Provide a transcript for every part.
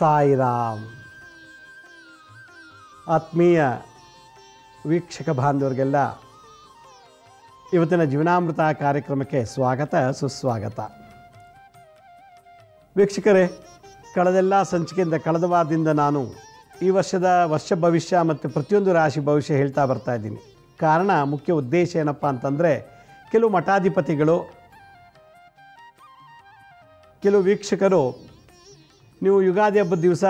ಸಾಯಿರಾಮ್. ಆತ್ಮೀಯ ವೀಕ್ಷಕ ಬಾಂಧವರಿಗೆಲ್ಲ ಇವತ್ತಿನ ಜೀವನಾಮೃತ ಕಾರ್ಯಕ್ರಮಕ್ಕೆ ಸ್ವಾಗತ ಸುಸ್ವಾಗತ. ವೀಕ್ಷಕರೇ, ಕಳೆದೆಲ್ಲ ಸಂಚಿಕೆಯಿಂದ ಕಳೆದ ವಾರದಿಂದ ನಾನು ಈ ವರ್ಷದ ವರ್ಷ ಭವಿಷ್ಯ ಮತ್ತು ಪ್ರತಿಯೊಂದು ರಾಶಿ ಭವಿಷ್ಯ ಹೇಳ್ತಾ ಬರ್ತಾ ಇದ್ದೀನಿ. ಕಾರಣ, ಮುಖ್ಯ ಉದ್ದೇಶ ಏನಪ್ಪ ಅಂತಂದರೆ, ಕೆಲವು ಮಠಾಧಿಪತಿಗಳು, ಕೆಲವು ವೀಕ್ಷಕರು ನೀವು ಯುಗಾದಿ ಹಬ್ಬದ ದಿವಸ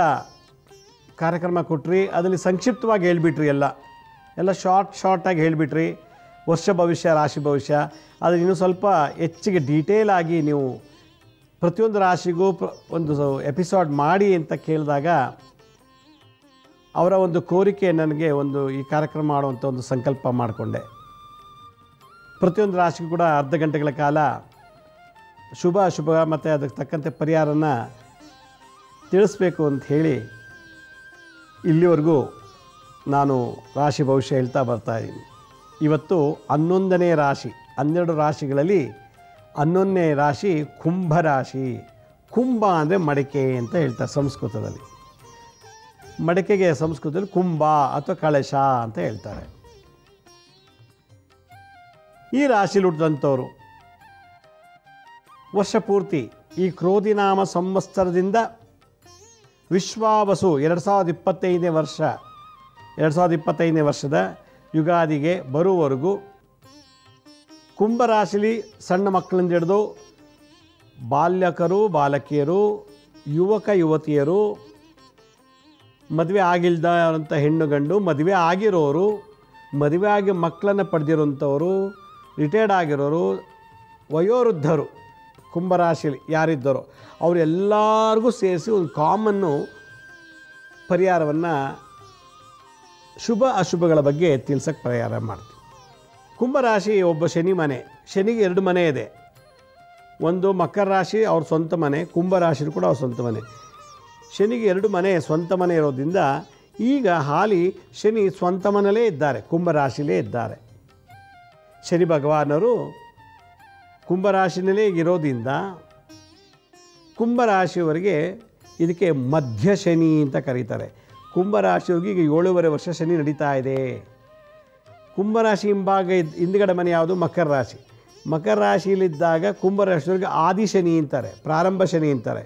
ಕಾರ್ಯಕ್ರಮ ಕೊಟ್ರಿ, ಅದರಲ್ಲಿ ಸಂಕ್ಷಿಪ್ತವಾಗಿ ಹೇಳಿಬಿಟ್ರಿ, ಎಲ್ಲ ಶಾರ್ಟಾಗಿ ಹೇಳಿಬಿಟ್ರಿ ವರ್ಷ ಭವಿಷ್ಯ ರಾಶಿ ಭವಿಷ್ಯ. ಆದರೆ ಇನ್ನೂ ಸ್ವಲ್ಪ ಹೆಚ್ಚಿಗೆ ಡೀಟೇಲ್ ಆಗಿ ನೀವು ಪ್ರತಿಯೊಂದು ರಾಶಿಗೂ ಒಂದು ಎಪಿಸೋಡ್ ಮಾಡಿ ಅಂತ ಕೇಳಿದಾಗ ಅವರ ಒಂದು ಕೋರಿಕೆ ನನಗೆ ಈ ಕಾರ್ಯಕ್ರಮ ಮಾಡುವಂಥ ಒಂದು ಸಂಕಲ್ಪ ಮಾಡಿಕೊಂಡೆ. ಪ್ರತಿಯೊಂದು ರಾಶಿಗೂ ಕೂಡ ಅರ್ಧ ಗಂಟೆಗಳ ಕಾಲ ಶುಭ ಅಶುಭ ಮತ್ತು ಅದಕ್ಕೆ ತಕ್ಕಂತೆ ಪರಿಹಾರನ ತಿಳಿಸ್ಬೇಕು ಅಂತ ಹೇಳಿ ಇಲ್ಲಿವರೆಗೂ ನಾನು ರಾಶಿ ಭವಿಷ್ಯ ಹೇಳ್ತಾ ಬರ್ತಾಯಿದ್ದೀನಿ. ಇವತ್ತು 11ನೇ ರಾಶಿ. 12 ರಾಶಿಗಳಲ್ಲಿ 11ನೇ ರಾಶಿ ಕುಂಭರಾಶಿ. ಕುಂಭ ಅಂದರೆ ಮಡಿಕೆ ಅಂತ ಹೇಳ್ತಾರೆ ಸಂಸ್ಕೃತದಲ್ಲಿ. ಮಡಿಕೆಗೆ ಸಂಸ್ಕೃತದಲ್ಲಿ ಕುಂಭ ಅಥವಾ ಕಳಶ ಅಂತ ಹೇಳ್ತಾರೆ. ಈ ರಾಶಿಲಿ ಹುಟ್ಟಿದಂಥವರು ವರ್ಷ ಪೂರ್ತಿ ಈ ಕ್ರೋಧಿನಾಮ ಸಂವತ್ಸರದಿಂದ ವಿಶ್ವಾವಸು 2025ನೇ ವರ್ಷದ ಯುಗಾದಿಗೆ ಬರುವವರೆಗೂ ಕುಂಭರಾಶಿಲಿ ಸಣ್ಣ ಮಕ್ಕಳಿಂದ ಹಿಡಿದು ಬಾಲಕರು, ಬಾಲಕಿಯರು, ಯುವಕ ಯುವತಿಯರು, ಮದುವೆ ಆಗಿಲ್ದಂಥ ಹೆಣ್ಣು ಗಂಡು, ಮದುವೆ ಆಗಿರೋರು, ಮದುವೆ ಆಗಿ ಮಕ್ಕಳನ್ನು ಪಡೆದಿರೋಂಥವರು, ರಿಟೈರ್ಡ್ ಆಗಿರೋರು, ವಯೋವೃದ್ಧರು, ಕುಂಭರಾಶಿಲಿ ಯಾರಿದ್ದರೋ ಅವರೆಲ್ಲರಿಗೂ ಸೇರಿಸಿ ಒಂದು ಕಾಮನ್ನು ಪರಿಹಾರವನ್ನು ಶುಭ ಅಶುಭಗಳ ಬಗ್ಗೆ ತಿಳಿಸೋಕ್ಕೆ ಪರಿಹಾರ ಮಾಡ್ತೀವಿ. ಕುಂಭರಾಶಿ ಒಬ್ಬ ಶನಿ ಮನೆ. ಶನಿಗೆ 2 ಮನೆ ಇದೆ. ಒಂದು ಮಕರ ರಾಶಿ ಅವ್ರ ಸ್ವಂತ ಮನೆ, ಕುಂಭರಾಶಿ ಕೂಡ ಅವ್ರ ಸ್ವಂತ ಮನೆ. ಶನಿಗೆ 2 ಮನೆ ಸ್ವಂತ ಮನೆ ಇರೋದ್ರಿಂದ ಈಗ ಹಾಲಿ ಶನಿ ಸ್ವಂತ ಮನೆಯಲ್ಲೇ ಇದ್ದಾರೆ, ಕುಂಭರಾಶಿಲೇ ಇದ್ದಾರೆ. ಶನಿ ಭಗವಾನರು ಕುಂಭರಾಶಿನಲ್ಲೇ ಇರೋದ್ರಿಂದ ಕುಂಭರಾಶಿಯವರಿಗೆ ಇದಕ್ಕೆ ಮಧ್ಯ ಶನಿ ಅಂತ ಕರೀತಾರೆ. ಕುಂಭರಾಶಿಯವರಿಗೆ ಈಗ 7.5 ವರ್ಷ ಶನಿ ನಡೀತಾ ಇದೆ. ಕುಂಭರಾಶಿ ಹಿಂದುಗಡೆ ಮನೆ ಯಾವುದು? ಮಕರ ರಾಶಿ. ಮಕರ ರಾಶಿಯಲ್ಲಿದ್ದಾಗ ಕುಂಭರಾಶಿಯವರಿಗೆ ಆದಿ ಶನಿ ಅಂತಾರೆ, ಪ್ರಾರಂಭ ಶನಿ ಅಂತಾರೆ.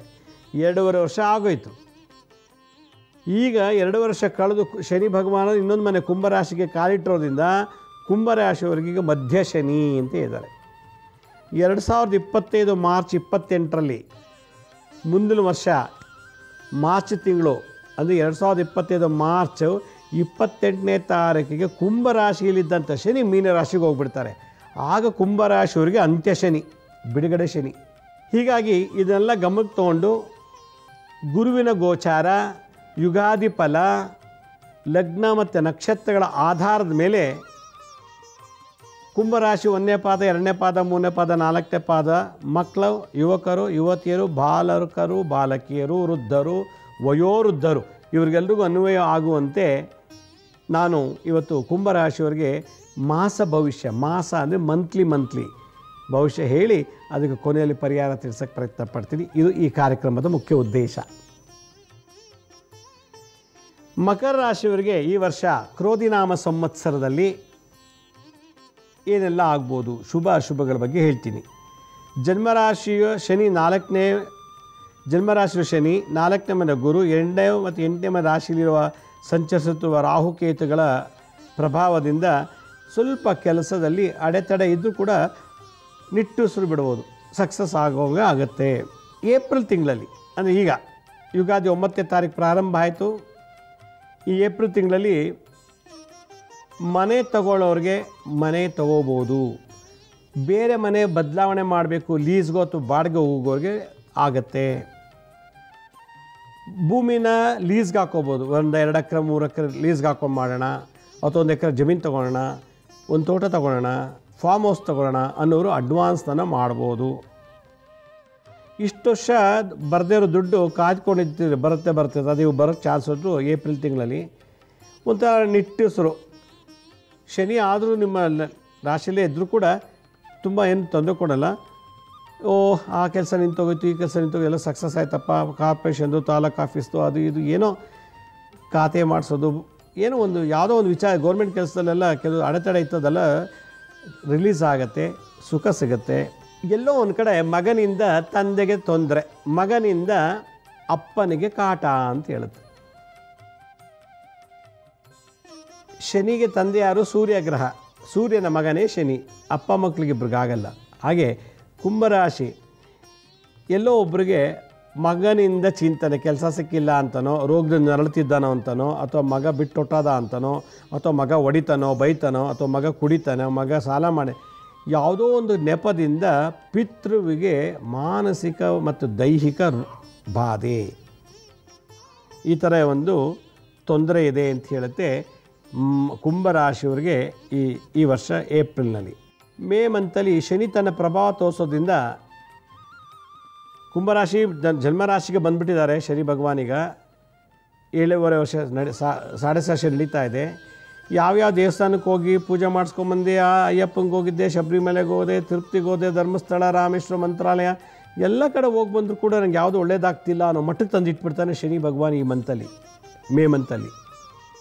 2.5 ವರ್ಷ ಆಗೋಯ್ತು. ಈಗ 2 ವರ್ಷ ಕಳೆದು ಶನಿ ಭಗವಾನ ಇನ್ನೊಂದು ಮನೆ ಕುಂಭರಾಶಿಗೆ ಕಾಲಿಟ್ಟಿರೋದ್ರಿಂದ ಕುಂಭರಾಶಿಯವರಿಗೀಗ ಮಧ್ಯ ಶನಿ ಅಂತ ಇದ್ದಾರೆ. 2025 ಮಾರ್ಚ್ 28ರಲ್ಲಿ ಮುಂದಿನ ವರ್ಷ ಮಾರ್ಚ್ ತಿಂಗಳು ಅಂದರೆ 2025 ಮಾರ್ಚ್ 28ನೇ ತಾರೀಕಿಗೆ ಕುಂಭರಾಶಿಯಲ್ಲಿದ್ದಂಥ ಶನಿ ಮೀನರಾಶಿಗೆ ಹೋಗ್ಬಿಡ್ತಾರೆ. ಆಗ ಕುಂಭರಾಶಿಯವರಿಗೆ ಅಂತ್ಯ ಶನಿ, ಬಿಡುಗಡೆ ಶನಿ. ಹೀಗಾಗಿ ಇದನ್ನೆಲ್ಲ ಗಮನಕ್ಕೆ ತಗೊಂಡು ಗುರುವಿನ ಗೋಚಾರ, ಯುಗಾದಿ ಫಲ, ಲಗ್ನ ಮತ್ತು ನಕ್ಷತ್ರಗಳ ಆಧಾರದ ಮೇಲೆ ಕುಂಭರಾಶಿ 1ನೇ ಪಾದ, 2ನೇ ಪಾದ, 3ನೇ ಪಾದ, 4ನೇ ಪಾದ ಮಕ್ಕಳು, ಯುವಕರು, ಯುವತಿಯರು, ಬಾಲಕರು, ಬಾಲಕಿಯರು, ವೃದ್ಧರು, ವಯೋವೃದ್ಧರು ಇವರಿಗೆಲ್ರಿಗೂ ಅನ್ವಯ ಆಗುವಂತೆ ನಾನು ಇವತ್ತು ಕುಂಭರಾಶಿಯವರಿಗೆ ಮಾಸ ಭವಿಷ್ಯ, ಮಾಸ ಅಂದರೆ ಮಂತ್ಲಿ ಭವಿಷ್ಯ ಹೇಳಿ ಅದಕ್ಕೆ ಕೊನೆಯಲ್ಲಿ ಪರಿಹಾರ ತಿಳಿಸೋಕ್ಕೆ ಪ್ರಯತ್ನ ಪಡ್ತೀನಿ. ಇದು ಈ ಕಾರ್ಯಕ್ರಮದ ಮುಖ್ಯ ಉದ್ದೇಶ. ಮಕರ ರಾಶಿಯವರಿಗೆ ಈ ವರ್ಷ ಕ್ರೋಧಿನಾಮ ಸಂವತ್ಸರದಲ್ಲಿ ಏನೆಲ್ಲ ಆಗ್ಬೋದು, ಶುಭ ಅಶುಭಗಳ ಬಗ್ಗೆ ಹೇಳ್ತೀನಿ. ಜನ್ಮರಾಶಿಯ ಶನಿ 4ನೇ ಮನೆ ಗುರು, 2ನೇ ಮತ್ತು 8ನೇ ಮನೆ ರಾಶಿಯಲ್ಲಿರುವ ಸಂಚರಿಸುತ್ತಿರುವ ರಾಹುಕೇತುಗಳ ಪ್ರಭಾವದಿಂದ ಸ್ವಲ್ಪ ಕೆಲಸದಲ್ಲಿ ಅಡೆತಡೆ ಇದ್ದರೂ ಕೂಡ ನಿಟ್ಟುಸಿರು ಬಿಡ್ಬೋದು, ಸಕ್ಸಸ್ ಆಗೋವಾಗ ಆಗುತ್ತೆ. ಏಪ್ರಿಲ್ ತಿಂಗಳಲ್ಲಿ ಅಂದರೆ ಈಗ ಯುಗಾದಿ 9ನೇ ತಾರೀಕು ಪ್ರಾರಂಭ ಆಯಿತು. ಈ ಏಪ್ರಿಲ್ ತಿಂಗಳಲ್ಲಿ ಮನೆ ತಗೊಳ್ಳೋರಿಗೆ ಮನೆ ತಗೋಬೋದು, ಬೇರೆ ಮನೆ ಬದಲಾವಣೆ ಮಾಡಬೇಕು, ಲೀಸ್ಗೋ ಅಥವಾ ಬಾಡಿಗೆ ಹೋಗೋರಿಗೆ ಆಗತ್ತೆ. ಭೂಮಿನ ಲೀಸ್ಗೆ ಹಾಕೋಬೋದು, 1-2 ಎಕರೆ 3 ಎಕರೆ ಲೀಸ್ಗೆ ಹಾಕೊಂಡು ಮಾಡೋಣ, ಅಥವಾ 1 ಎಕರೆ ಜಮೀನು ತೊಗೊಳ್ಳೋಣ, ಒಂದು ತೋಟ ತೊಗೊಳ್ಳೋಣ, ಫಾರ್ಮ್ ಹೌಸ್ ತೊಗೊಳ್ಳೋಣ ಅನ್ನೋರು ಅಡ್ವಾನ್ಸ್ನ ಮಾಡ್ಬೋದು. ಇಷ್ಟು ವರ್ಷ ಬರದೇ ಇರೋ ದುಡ್ಡು ಕಾಯ್ಕೊಂಡಿರ್ತೀರಿ, ಬರುತ್ತೆ ಅದು ಬರೋಕ್ಕೆ ಚಾನ್ಸ್ ಉಂಟು. ಏಪ್ರಿಲ್ ತಿಂಗಳಲ್ಲಿ ಒಂಥರ ನಿಟ್ಟುಸಿರು ಶನಿ ಆದರೂ ನಿಮ್ಮ ರಾಶಿಯಲ್ಲೇ ಇದ್ದರೂ ಕೂಡ ತುಂಬ ಏನು ತೊಂದರೆ ಕೊಡಲ್ಲ. ಆ ಕೆಲಸ ನಿಂತೋಗೋಯ್ತು, ಈ ಕೆಲಸ ನಿಂತೋಗಿ ಎಲ್ಲ ಸಕ್ಸಸ್ ಆಯ್ತಪ್ಪ, ಕಾರ್ಪೊರೇಷನ್ದು, ತಾಲೂಕು ಆಫೀಸ್ದು, ಅದು ಇದು ಏನೋ ಖಾತೆ ಮಾಡಿಸೋದು, ಏನೋ ಒಂದು ಯಾವುದೋ ಒಂದು ವಿಚಾರ ಗೌರ್ಮೆಂಟ್ ಕೆಲಸದಲ್ಲೆಲ್ಲ ಕೆಲವು ಅಡೆತಡೆ ಇರ್ತದಲ್ಲ, ರಿಲೀಸ್ ಆಗುತ್ತೆ, ಸುಖ ಸಿಗುತ್ತೆ. ಎಲ್ಲೋ ಒಂದು ಕಡೆ ಮಗನಿಂದ ತಂದೆಗೆ ತೊಂದರೆ, ಮಗನಿಂದ ಅಪ್ಪನಿಗೆ ಕಾಟ ಅಂತ ಹೇಳುತ್ತೆ. ಶನಿಗೆ ತಂದೆ ಯಾರು? ಸೂರ್ಯಗ್ರಹ. ಸೂರ್ಯನ ಮಗನೇ ಶನಿ, ಅಪ್ಪ ಮಕ್ಕಳಿಗಿಬ್ರಿಗಾಗಲ್ಲ. ಹಾಗೆ ಕುಂಭರಾಶಿ, ಎಲ್ಲೋ ಒಬ್ರಿಗೆ ಮಗನಿಂದ ಚಿಂತನೆ, ಕೆಲಸ ಸಿಕ್ಕಿಲ್ಲ ಅಂತನೋ, ರೋಗದಿಂದ ನರಳುತ್ತಿದ್ದಾನೋ ಅಂತನೋ, ಅಥವಾ ಮಗ ಬಿಟ್ಟೊಟ್ಟದ ಅಂತನೋ, ಅಥವಾ ಮಗ ಹೊಡಿತಾನೋ ಬೈತಾನೋ, ಅಥವಾ ಮಗ ಕುಡಿತಾನೋ, ಮಗ ಸಾಲ ಮಾಡಿ, ಯಾವುದೋ ಒಂದು ನೆಪದಿಂದ ಪಿತೃವಿಗೆ ಮಾನಸಿಕ ಮತ್ತು ದೈಹಿಕ ಬಾಧೆ, ಈ ಥರ ಒಂದು ತೊಂದರೆ ಇದೆ ಅಂತ ಹೇಳುತ್ತೆ ಕುಂಭರಾಶಿಯವರಿಗೆ ಈ ವರ್ಷ ಏಪ್ರಿಲ್ನಲ್ಲಿ. ಮೇ ಮಂತಲ್ಲಿ ಶನಿ ತನ್ನ ಪ್ರಭಾವ ತೋರಿಸೋದ್ರಿಂದ ಕುಂಭರಾಶಿ ಜನ್ಮರಾಶಿಗೆ ಬಂದುಬಿಟ್ಟಿದ್ದಾರೆ. ಶನಿ ಭಗವಾನೀಗ 7.5 ವರ್ಷ ಸಾಡೆ ವರ್ಷ ನಡೀತಾ ಇದೆ. ಯಾವ್ಯಾವ ದೇವಸ್ಥಾನಕ್ಕೆ ಹೋಗಿ ಪೂಜೆ ಮಾಡಿಸ್ಕೊಂಬಂದೆ, ಅಯ್ಯಪ್ಪಂಗೆ ಹೋಗಿದ್ದೆ, ಶಬರಿಮಲೆಗೆ ಹೋದೆ, ತಿರುಪತಿಗೆ ಹೋದೆ, ಧರ್ಮಸ್ಥಳ, ರಾಮೇಶ್ವರ, ಮಂತ್ರಾಲಯ ಎಲ್ಲ ಕಡೆ ಹೋಗಿ ಬಂದರೂ ಕೂಡ ನನಗೆ ಯಾವುದು ಒಳ್ಳೇದಾಗ್ತಿಲ್ಲ ಅನ್ನೋ ಮಟ್ಟಕ್ಕೆ ತಂದು ಇಟ್ಬಿಡ್ತಾನೆ ಶನಿ ಭಗವಾನ್. ಈ ಮಂತಲ್ಲಿ, ಮೇ ಮಂತಲ್ಲಿ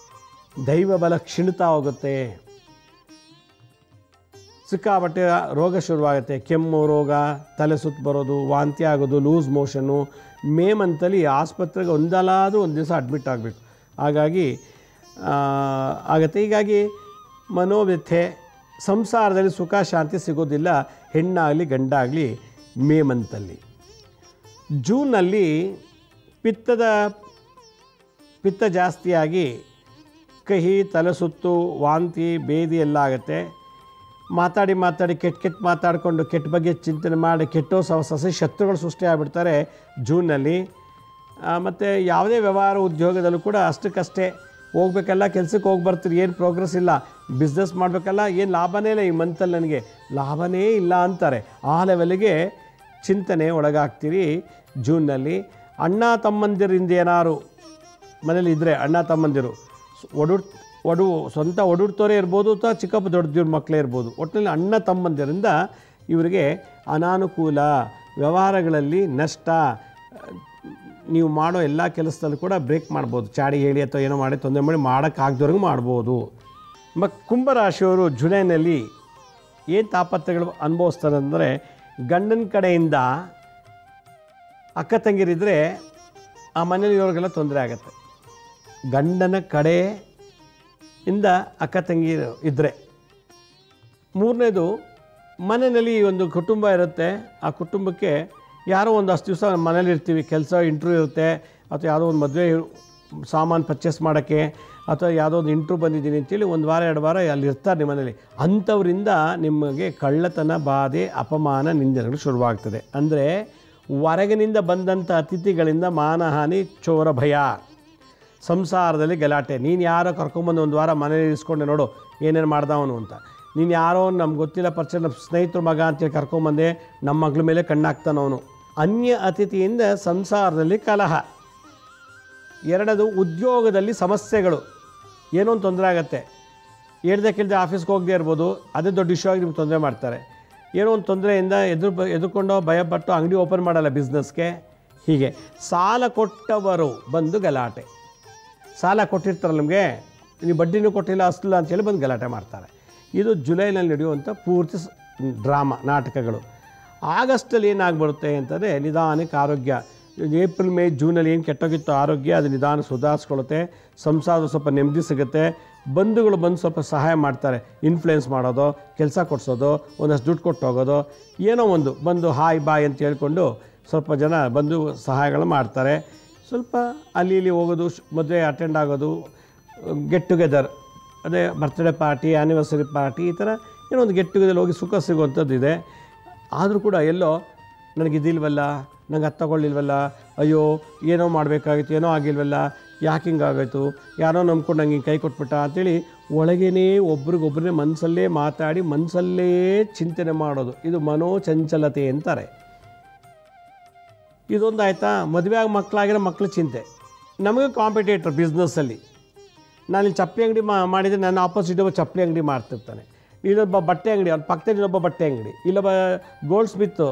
ದೈವ ಬಲ ಕ್ಷೀಣಿತಾ ಹೋಗುತ್ತೆ, ಸಿಕ್ಕಾಪಟ್ಟೆ ರೋಗ ಶುರುವಾಗುತ್ತೆ. ಕೆಮ್ಮು ರೋಗ, ತಲೆ ಸುತ್ತು ಬರೋದು, ವಾಂತಿ ಆಗೋದು, ಲೂಸ್ ಮೋಷನ್ನು. ಮೇ ಮಂತಲ್ಲಿ ಆಸ್ಪತ್ರೆಗೆ ಒಂದಲ್ಲಾದರೂ ಒಂದು ದಿವಸ ಅಡ್ಮಿಟ್ ಆಗಬೇಕು. ಹಾಗಾಗಿ ಆಗುತ್ತೆ. ಹೀಗಾಗಿ ಮನೋವ್ಯಥೆ, ಸಂಸಾರದಲ್ಲಿ ಸುಖ ಶಾಂತಿ ಸಿಗೋದಿಲ್ಲ, ಹೆಣ್ಣಾಗಲಿ ಗಂಡಾಗಲಿ ಮೇ ಮಂತಲ್ಲಿ. ಜೂನಲ್ಲಿ ಪಿತ್ತ ಜಾಸ್ತಿಯಾಗಿ ಕಹಿ, ತಲೆ ಸುತ್ತು, ವಾಂತಿ, ಬೇದಿ ಎಲ್ಲ ಆಗುತ್ತೆ. ಮಾತಾಡಿ ಕೆಟ್ಟ ಮಾತಾಡಿಕೊಂಡು ಕೆಟ್ಟ ಬಗ್ಗೆ ಚಿಂತನೆ ಮಾಡಿ ಕೆಟ್ಟೋ ಸಸಿ ಶತ್ರುಗಳು ಸೃಷ್ಟಿ ಆಗಿಬಿಡ್ತಾರೆ ಜೂನಲ್ಲಿ. ಮತ್ತು ಯಾವುದೇ ವ್ಯವಹಾರ ಉದ್ಯೋಗದಲ್ಲೂ ಕೂಡ ಅಷ್ಟಕ್ಕಷ್ಟೇ ಹೋಗ್ಬೇಕಲ್ಲ, ಕೆಲಸಕ್ಕೆ ಹೋಗಿ ಬರ್ತೀರಿ, ಏನು ಪ್ರೋಗ್ರೆಸ್ ಇಲ್ಲ. ಬಿಸ್ನೆಸ್ ಮಾಡಬೇಕಲ್ಲ, ಏನು ಲಾಭನೇ ಇಲ್ಲ, ಈ ಮಂತಲ್ಲಿ ನನಗೆ ಲಾಭನೇ ಇಲ್ಲ ಅಂತಾರೆ. ಆ ಲೆವೆಲ್ಗೆ ಚಿಂತನೆ ಒಳಗಾಗ್ತೀರಿ ಜೂನ್ನಲ್ಲಿ. ಅಣ್ಣ ತಮ್ಮಂದಿರಿಂದ ಏನಾರು ಮನೇಲಿ ಇದ್ದರೆ, ಅಣ್ಣ ತಮ್ಮಂದಿರು ಸ್ವಂತ ಒಡುಡ್ತೋರೇ ಇರ್ಬೋದು, ಅಥವಾ ಚಿಕ್ಕಪ್ಪ ದೊಡ್ಡದಿವ್ರ ಮಕ್ಕಳೇ ಇರ್ಬೋದು, ಒಟ್ಟಿನಲ್ಲಿ ಅಣ್ಣ ತಮ್ಮಂದಿರಿಂದ ಇವರಿಗೆ ಅನಾನುಕೂಲ, ವ್ಯವಹಾರಗಳಲ್ಲಿ ನಷ್ಟ, ನೀವು ಮಾಡೋ ಎಲ್ಲ ಕೆಲಸದಲ್ಲೂ ಕೂಡ ಬ್ರೇಕ್ ಮಾಡ್ಬೋದು. ಚಾಡಿ ಹೇಳಿ ಅಥವಾ ಏನೋ ಮಾಡಿ ತೊಂದರೆ ಮಾಡಿ ಮಾಡೋಕ್ಕಾಗ್ದವ್ರಿಗೂ ಮಾಡ್ಬೋದು. ಕುಂಭರಾಶಿಯವರು ಜುಲೈನಲ್ಲಿ ಏನು ತಾಪತ್ರಗಳು ಅನುಭವಿಸ್ತಾರೆ ಅಂದರೆ, ಗಂಡನ ಕಡೆಯಿಂದ ಅಕ್ಕ ತಂಗಿರಿದ್ದರೆ ಆ ಮನೇಲಿ ಇವ್ರಿಗೆಲ್ಲ ತೊಂದರೆ ಆಗುತ್ತೆ. ಗಂಡನ ಕಡೆಯಿಂದ ಅಕ್ಕ ತಂಗಿ ಇದ್ದರೆ. ಮೂರನೇದು, ಮನೆಯಲ್ಲಿ ಒಂದು ಕುಟುಂಬ ಇರುತ್ತೆ, ಆ ಕುಟುಂಬಕ್ಕೆ ಯಾರೋ ಒಂದು ಅಷ್ಟು ದಿವಸ ಮನೇಲಿ ಇರ್ತೀವಿ, ಕೆಲಸ ಇಂಟ್ರ್ಯೂ ಇರುತ್ತೆ, ಅಥವಾ ಯಾವುದೋ ಒಂದು ಮದುವೆ ಸಾಮಾನು ಪರ್ಚೇಸ್ ಮಾಡೋಕ್ಕೆ, ಅಥವಾ ಯಾವುದೋ ಒಂದು ಇಂಟ್ರ್ಯೂ ಬಂದಿದ್ದೀನಿ ಅಂತೇಳಿ 1 ವಾರ 2 ವಾರ ಅಲ್ಲಿ ಇರ್ತಾರೆ ನಿಮ್ಮ ಮನೇಲಿ. ಅಂಥವರಿಂದ ನಿಮಗೆ ಕಳ್ಳತನ, ಬಾಧೆ, ಅಪಮಾನ, ನಿಂದನೆಗಳು ಶುರುವಾಗ್ತದೆ. ಅಂದರೆ ಹೊರಗಿನಿಂದ ಬಂದಂಥ ಅತಿಥಿಗಳಿಂದ ಮಾನಹಾನಿ, ಚೋರ ಭಯ, ಸಂಸಾರದಲ್ಲಿ ಗಲಾಟೆ. ನೀನು ಯಾರೋ ಕರ್ಕೊಂಬಂದು 1 ವಾರ ಮನೇಲಿ ಇರಿಸ್ಕೊಂಡೆ ನೋಡು ಏನೇನು ಮಾಡ್ದವನು ಅಂತ. ನೀನು ಯಾರೋ ನಮ್ಗೆ ಗೊತ್ತಿಲ್ಲ ಪರಿಚಯ, ನಮ್ಮ ಸ್ನೇಹಿತರ ಮಗ ಅಂತೇಳಿ ಕರ್ಕೊಂಬಂದೆ, ನಮ್ಮ ಮಗಳ ಮೇಲೆ ಕಣ್ಣಾಕ್ತಾನವನು. ಅನ್ಯ ಅತಿಥಿಯಿಂದ ಸಂಸಾರದಲ್ಲಿ ಕಲಹ. 2ನೇದು, ಉದ್ಯೋಗದಲ್ಲಿ ಸಮಸ್ಯೆಗಳು, ಏನೋ ಒಂದು ತೊಂದರೆ ಆಗುತ್ತೆ. ಹೇಳ್ದೆ ಕೇಳ್ದೆ ಆಫೀಸ್ಗೆ ಹೋಗದೆ ಇರ್ಬೋದು, ಅದೇ ದೊಡ್ಡ ಇಶ್ಯೂ ಆಗಿ ನಿಮ್ಗೆ ತೊಂದರೆ ಮಾಡ್ತಾರೆ. ಏನೋ ಒಂದು ತೊಂದರೆಯಿಂದ ಎದುರ್ಕೊಂಡು ಭಯಪಟ್ಟು ಅಂಗಡಿ ಓಪನ್ ಮಾಡಲ್ಲ ಬಿಸ್ನೆಸ್ಗೆ. ಹೀಗೆ ಸಾಲ ಕೊಟ್ಟವರು ಬಂದು ಗಲಾಟೆ. ಸಾಲ ಕೊಟ್ಟಿರ್ತಾರಲ್ಲ ನಿಮಗೆ, ನೀವು ಬಡ್ಡಿನೂ ಕೊಟ್ಟಿಲ್ಲ, ಅಸಲಿಲ್ಲ ಅಂತೇಳಿ ಬಂದು ಗಲಾಟೆ ಮಾಡ್ತಾರೆ. ಇದು ಜುಲೈನಲ್ಲಿ ನಡೆಯುವಂಥ ಪೂರ್ತಿ ಡ್ರಾಮಾ, ನಾಟಕಗಳು. ಆಗಸ್ಟಲ್ಲಿ ಏನಾಗ್ಬರುತ್ತೆ ಅಂತಂದರೆ ನಿಧಾನಕ್ಕೆ ಆರೋಗ್ಯ. ಏಪ್ರಿಲ್, ಮೇ, ಜೂನಲ್ಲಿ ಏನು ಕೆಟ್ಟೋಗಿತ್ತು ಆರೋಗ್ಯ, ಅದು ನಿಧಾನ ಸುಧಾರಿಸ್ಕೊಳ್ಳುತ್ತೆ. ಸಂಸಾರದ ಸ್ವಲ್ಪ ನೆಮ್ಮದಿ ಸಿಗುತ್ತೆ. ಬಂಧುಗಳು ಬಂದು ಸ್ವಲ್ಪ ಸಹಾಯ ಮಾಡ್ತಾರೆ, ಇನ್ಫ್ಲುಯೆನ್ಸ್ ಮಾಡೋದು, ಕೆಲಸ ಕೊಡಿಸೋದು, ಒಂದಷ್ಟು ದುಡ್ಡು ಕೊಟ್ಟು ಹೋಗೋದು, ಏನೋ ಒಂದು ಬಂದು ಹಾಯ್ ಬಾಯ್ ಅಂತ ಹೇಳ್ಕೊಂಡು ಸ್ವಲ್ಪ ಜನ ಬಂದು ಸಹಾಯಗಳು ಮಾಡ್ತಾರೆ. ಸ್ವಲ್ಪ ಅಲ್ಲಿ ಇಲ್ಲಿ ಹೋಗೋದು, ಮದುವೆ ಅಟೆಂಡ್ ಆಗೋದು, ಗೆಟ್ ಟುಗೆದರ್, ಅದೇ ಬರ್ತ್ಡೇ ಪಾರ್ಟಿ, ಆ್ಯನಿವರ್ಸರಿ ಪಾರ್ಟಿ, ಈ ಥರ ಏನೋ ಒಂದು ಗೆಟ್ ಟುಗೆದರ್ ಹೋಗಿ ಸುಖ ಸಿಗುವಂಥದ್ದು ಇದೆ. ಆದರೂ ಕೂಡ ಎಲ್ಲೋ ನನಗಿದಿಲ್ವಲ್ಲ, ನಂಗೆ ಅದು ತಗೊಳ್ಳಿಲ್ವಲ್ಲ, ಅಯ್ಯೋ ಏನೋ ಮಾಡಬೇಕಾಗಿತ್ತು, ಏನೋ ಆಗಿಲ್ವಲ್ಲ, ಯಾಕೆ ಹಿಂಗಾಗೋಯ್ತು, ಯಾರೋ ನಂಬ್ಕೊಂಡು ನಂಗೆ ಹಿಂಗೆ ಕೈ ಕೊಟ್ಬಿಟ್ಟ ಅಂತೇಳಿ ಒಳಗೇ ಒಬ್ರಿಗೊಬ್ಬರೇ ಮನಸ್ಸಲ್ಲೇ ಮಾತಾಡಿ ಮನಸ್ಸಲ್ಲೇ ಚಿಂತನೆ ಮಾಡೋದು. ಇದು ಮನೋಚಂಚಲತೆ ಅಂತಾರೆ. ಇದೊಂದು ಆಯಿತಾ. ಮದುವೆ ಆಗಿ ಮಕ್ಕಳಾಗಿರೋ ಮಕ್ಕಳ ಚಿಂತೆ. ನಮಗೆ ಕಾಂಪಿಟೇಟರ್ ಬಿಸ್ನೆಸ್ಸಲ್ಲಿ, ನಾನು ಇಲ್ಲಿ ಚಪ್ಪಲಿ ಅಂಗಡಿ ಮಾಡಿದರೆ ನನ್ನ ಆಪೋಸಿಟ್ ಒಬ್ಬ ಚಪ್ಪಲಿ ಅಂಗಡಿ ಮಾಡ್ತಿರ್ತಾನೆ. ಇಲ್ಲೊಬ್ಬ ಬಟ್ಟೆ ಅಂಗಡಿ, ಅವ್ನ ಪಕ್ಕದಲ್ಲಿ ಇನ್ನೊಬ್ಬ ಬಟ್ಟೆ ಅಂಗಡಿ, ಇಲ್ಲೊಬ್ಬ ಗೋಲ್ಡ್ ಸ್ಮಿತ್ತು,